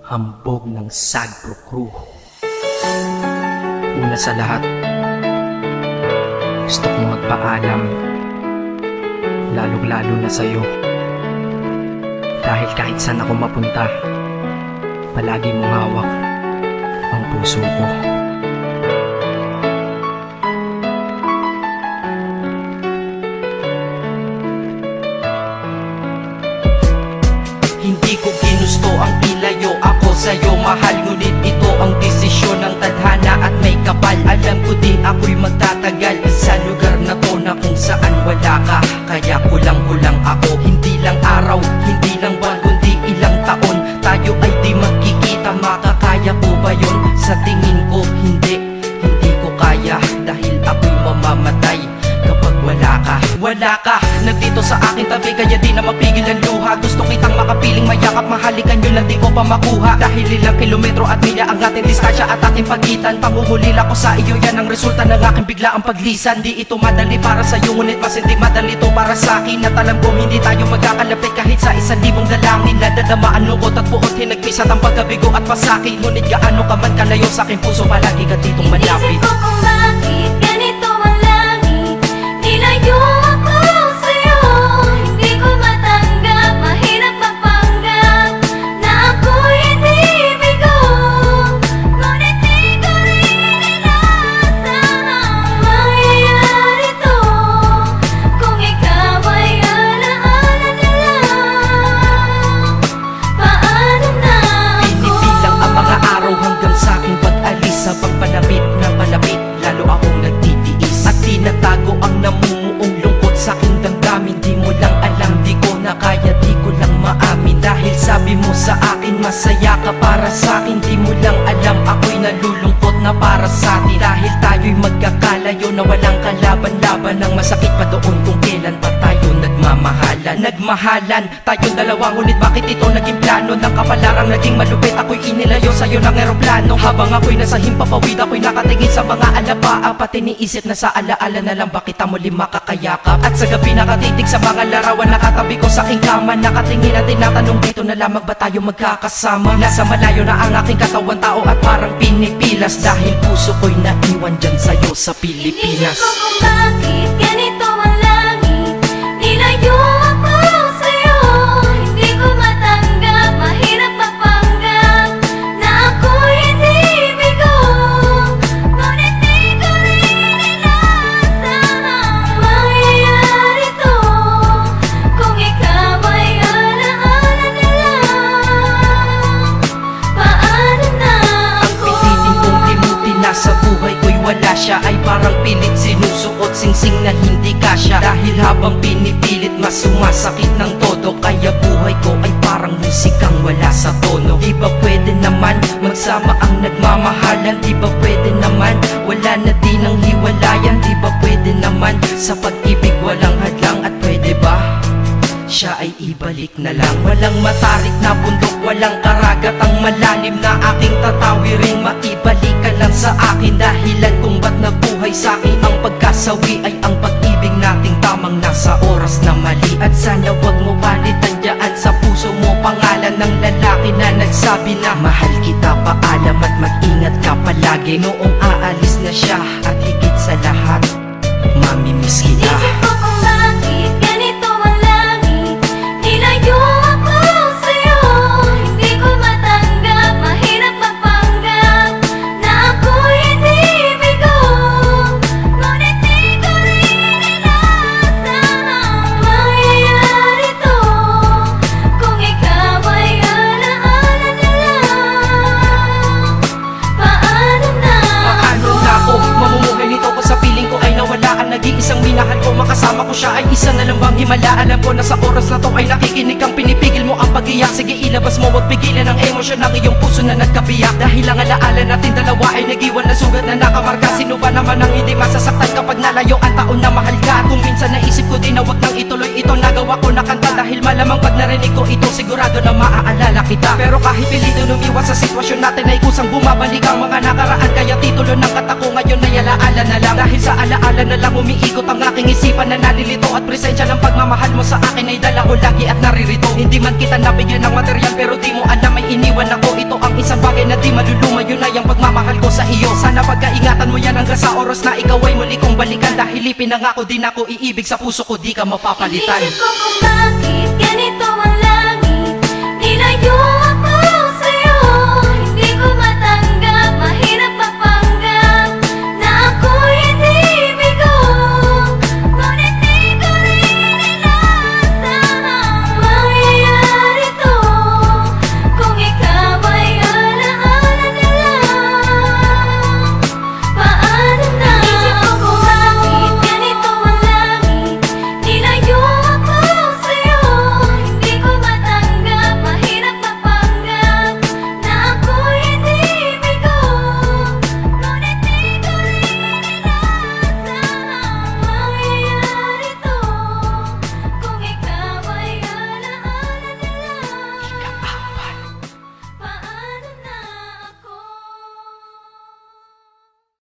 Hambog ng Sagpro Crew. Una sa lahat, gusto kong magpaalam, lalong-lalo na sa'yo. Dahil kahit saan ako mapunta, palagi mong hawak ang puso ko. Hindi ko ginusto ang ilayo ako sa'yo, mahal. Ngunit ito ang desisyon ng tadhana at may kapal. Alam ko din ako'y magtatagal sa lugar na to na kung saan wala ka. Kaya kulang-kulang ako, hindi lang araw, hindi lang buwan, kundi ilang taon. Tayo ay di magkikita, makakaya ko ba yun? Sa tingin ko hindi ko kaya. Dahil ako'y mamamatay kapag wala ka. Wala ka, nandito sa aking tabi, kaya di na mapigil ang luha. Gusto kitang makapiling, mayakap, mahalikan, yun lang di ko pa makuha. Dahil ilang kilometro at milya ang ating distansya at ating pagitan. Pangungulila ko sa iyo, yan ang resulta ng aking biglaang paglisan. Di ito madali para sa'yo, ngunit mas hindi madali to para sa'kin. At alam ko hindi tayo magkakalapit kahit sa 1,000 dalangin. Nadadamaan lungkot at puot, hinagpisat ang pagkabigo at pasakit. Ngunit gaano ka man kalayo sa aking puso, palagi ka ditong malapit. Inisip ko kung bakit ganito ang langit, nilayo ako sa'yo. Hindi ko matanggap, mahirap magpanggap na ako'y hindi bigo. Ngunit di ko rin inasahang mangyayari to. Kung ikaw ay alaala na lang, paano na ako? Pinipilang ang mga araw hanggang sa aking pag-alis. Sa pagpalapit na palapit, lalo akong nagtitiis. At tinatago ang namumuong lungkot sa aking damdamin. Di mo lang alam, di ko na kaya, di ko lang maamin. Dahil sabi mo sa akin, masaya ka para sa akin. Di mo lang alam, ako'y nalulungkot na para sa atin. Dahil tayo'y magkakalayo na walang kalaban-laban. Ang masakit pa doon kung kailan pa tayo nagmamahalan. Nagmahalan, tayong dalawa, ngunit bakit ito naging plano? Ng kapalarang naging malupit, ako'y inilayo sa'yo ng eroplano. Habang ako'y nasa himpapawid, ako'y nakatingin sa mga alapaa. Pati niisip na sa alaala na lang, bakit muli makakayakap? At sa gabi nakatitig sa mga larawan, nakatabi ko sa aking kama. Nakatingin at tinatanong, dito na lamang ba tayo magkakasama? Nasa malayo na ang aking katawan, tao at parang pinipilas. Dahil puso ko'y naiwan dyan sa'yo sa Pilipinas. Inisip ko kung bakit ganito ang langit, nilayo ako sa'yo. Hindi ko matanggap, mahirap magpanggap na ako'y hindi bigo. Ngunit di ko rin inasahang mangyayari to. Kung ikaw ay alaala na lang, paano na Ang ako? pilitin kong limutin, nasa buhay ko'y wala siya. Ay parang pilit sinusuot, singsing na hindi kasya. Dahil habang pinipilit, mas sumasakit ng todo. Kaya buhay ko ay parang musikang wala sa tono. Di ba pwede naman magsama ang nagmamahalan? Di ba pwede naman wala na din ang hiwalayan? Di ba pwede naman sa pag-ibig walang hadlang? At pwede ba siya ay ibalik na lang? Walang matarik na bundok, walang karagat ang malalim na aking tatawiring. Maibalik ka lang sa akin, dahilan kung ba't nabuhay sa akin ang pagkasawi ay ang pag-ibig nating tamang nasa oras na mali. At sana wag mo palitan dyan sa puso mo pangalan ng lalaki na nagsabi na mahal kita, paalam at mag-ingat ka palagi. Noong aalis na siya at higit sa lahat, mamimiss kita. Inisip ko kung bakit ganito ang langit, nilayo ako sa'yo. Hindi ko matanggap, mahirap magpanggap na ako'y hindi bigo. Ngunit di ko rin inasahang mangyayari to. Kung ikaw ay alaala na lang, paano na Paano na ako mamumuhay nito ko sa piling ko ay nawala ang nag-iisang minahal ko? Makasama ko siya ay isa na lang bang himala? Alam ko na sa oras na to ay nakikinig kang pinipigil mo ang pag-iyak. Sige ilabas mo, wag pigilan ang emosyon ng iyong puso na nagkabiyak. Dahil ang alaala natin dalawa ay nag-iwan na sugat na nakamarka. Sino ba naman ang hindi masasaktan kapag nalayo ang taon na mahal ka? Kung minsan naisip ko din na wag nang ituloy ito, nagawa ko na kanta. Dahil malamang pag narinig ko ito, sigurado na maaalala kita. Pero kahit pilito lumiwas sa sitwasyon natin ay kusang bumabalik ang mga nakaraan. Kaya titulo ng kata ko ngayon ay alaala na lang. Dahil sa alaala na lang umiikot ang aking isipan na nalilito. At presensya ng pagmamahal mo sa akin ay dala ko lagi at naririto. Hindi man kita nabigyan ng material, pero di mo alam ay iniwan ako. Ito ang isang bagay na di maluluma, yun ay ang pagmamahal ko sa iyo. Sana pagkaingatan mo yan hanggang sa oras na ikaw ay muli kong balikan. Dahil ipinangako din ako, iibig sa puso ko, di ka mapapalitan. Inisip ko kung bakit ganito ang langit. Nilayo